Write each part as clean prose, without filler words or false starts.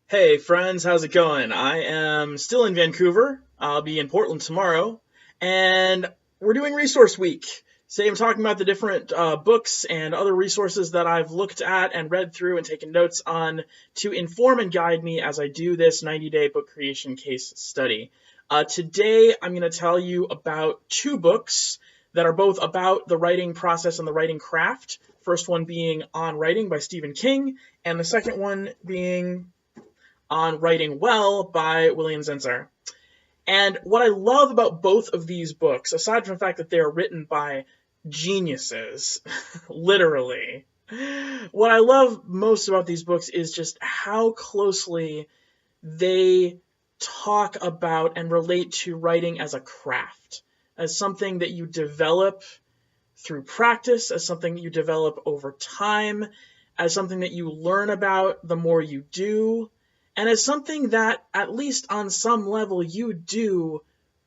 Hey friends, how's it going? I am still in Vancouver. I'll be in Portland tomorrow, and we're doing Resource Week. Today I'm talking about the different books and other resources that I've looked at and read through and taken notes on to inform and guide me as I do this 90-day book creation case study. Today I'm going to tell you about two books that are both about the writing process and the writing craft. First one being On Writing by Stephen King, and the second one being On Writing Well by William Zinsser. And what I love about both of these books, aside from the fact that they are written by geniuses, literally, what I love most about these books is just how closely they talk about and relate to writing as a craft, as something that you develop through practice, as something that you develop over time, as something that you learn about the more you do, and as something that, at least on some level, you do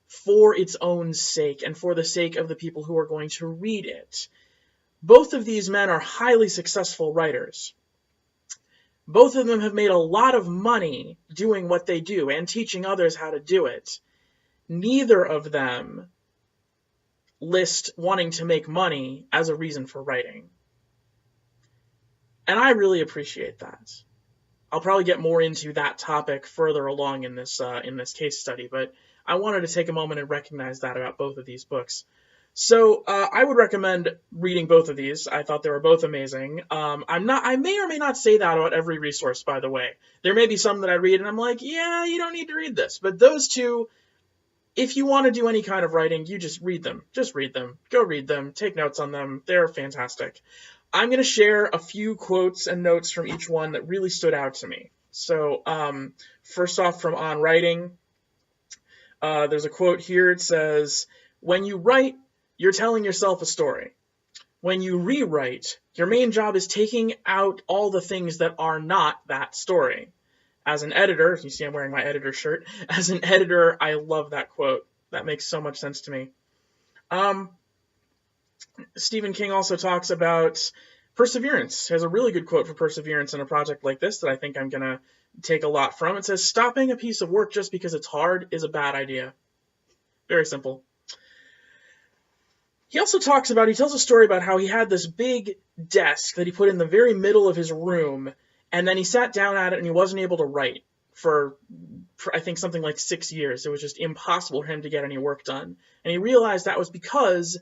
for its own sake and for the sake of the people who are going to read it. Both of these men are highly successful writers. Both of them have made a lot of money doing what they do and teaching others how to do it. Neither of them list wanting to make money as a reason for writing. And I really appreciate that. I'll probably get more into that topic further along in this case study, but I wanted to take a moment and recognize that about both of these books. So I would recommend reading both of these. I thought they were both amazing. I may or may not say that about every resource, by the way. There may be some that I read and I'm like, yeah, you don't need to read this. But those two, if you want to do any kind of writing, you just read them. Just read them. Go read them. Take notes on them. They're fantastic. I'm going to share a few quotes and notes from each one that really stood out to me. So first off, from On Writing, there's a quote here. It says, "When you write, you're telling yourself a story. When you rewrite, your main job is taking out all the things that are not that story." As an editor, you see I'm wearing my editor shirt. As an editor, I love that quote. That makes so much sense to me. Stephen King also talks about perseverance. He has a really good quote for perseverance in a project like this that I think I'm going to take a lot from. It says, "Stopping a piece of work just because it's hard is a bad idea." Very simple. He also tells a story about how he had this big desk that he put in the very middle of his room, and then he sat down at it and he wasn't able to write for I think something like 6 years. It was just impossible for him to get any work done. And he realized that was because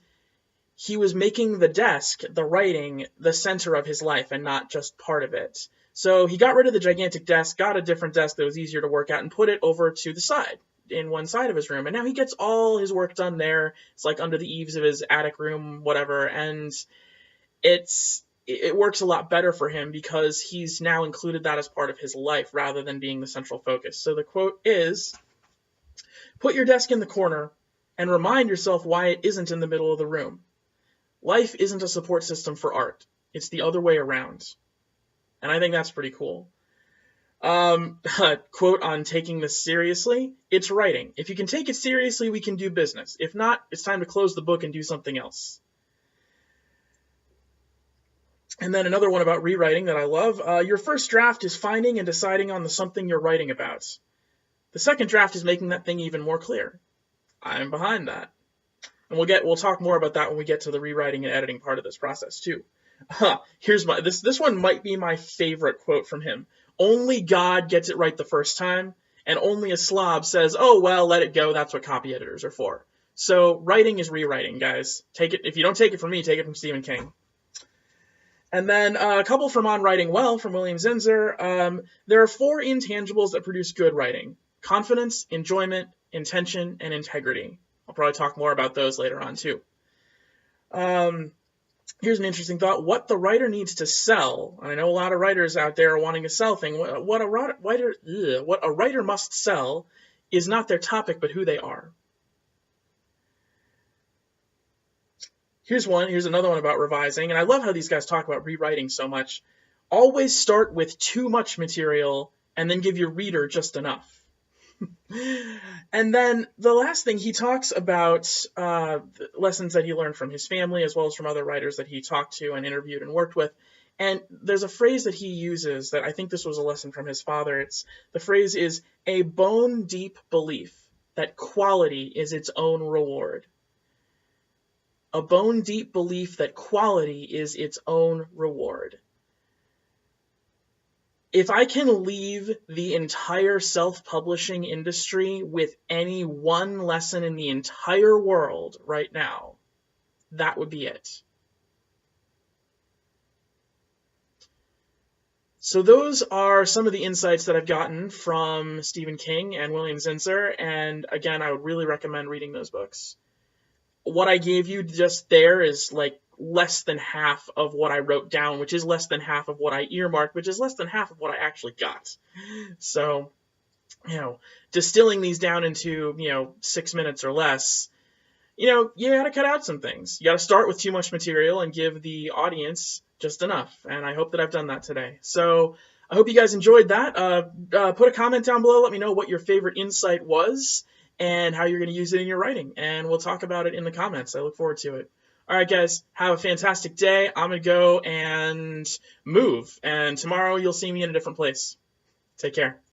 he was making the desk, the writing, the center of his life and not just part of it. So he got rid of the gigantic desk, got a different desk that was easier to work at, and put it over to the side, in one side of his room. And now he gets all his work done there. It's like under the eaves of his attic room, whatever. And it works a lot better for him because he's now included that as part of his life rather than being the central focus. So the quote is, "Put your desk in the corner and remind yourself why it isn't in the middle of the room. Life isn't a support system for art. It's the other way around." And I think that's pretty cool. Quote on taking this seriously: "It's writing. If you can take it seriously, we can do business. If not, it's time to close the book and do something else." And then another one about rewriting that I love. "Your first draft is finding and deciding on the something you're writing about. The second draft is making that thing even more clear." I'm behind that. And we'll talk more about that when we get to the rewriting and editing part of this process too. Here's this one might be my favorite quote from him. "Only God gets it right the first time, and only a slob says, 'Oh well, let it go. That's what copy editors are for.'" So writing is rewriting, guys. Take it. If you don't take it from me, take it from Stephen King. And then a couple from On Writing Well from William Zinsser. "There are 4 intangibles that produce good writing: confidence, enjoyment, intention, and integrity." I'll probably talk more about those later on too. Here's an interesting thought. What the writer needs to sell, and I know a lot of writers out there are wanting to sell things, what a writer must sell is not their topic, but who they are. Here's another one about revising, and I love how these guys talk about rewriting so much. "Always start with too much material and then give your reader just enough." And then the last thing, he talks about lessons that he learned from his family as well as from other writers that he talked to and interviewed and worked with. And there's a phrase that he uses that I think this was a lesson from his father. The phrase is a bone deep belief that quality is its own reward. A bone deep belief that quality is its own reward. If I can leave the entire self-publishing industry with any one lesson in the entire world right now, that would be it. So those are some of the insights that I've gotten from Stephen King and William Zinsser, and again, I would really recommend reading those books. What I gave you just there is like less than half of what I wrote down, which is less than half of what I earmarked, which is less than half of what I actually got. So, distilling these down into, 6 minutes or less, you gotta cut out some things. You gotta start with too much material and give the audience just enough. And I hope that I've done that today. So I hope you guys enjoyed that. Put a comment down below. Let me know what your favorite insight was and how you're going to use it in your writing. And we'll talk about it in the comments. I look forward to it. All right, guys, have a fantastic day. I'm going to go and move. And tomorrow you'll see me in a different place. Take care.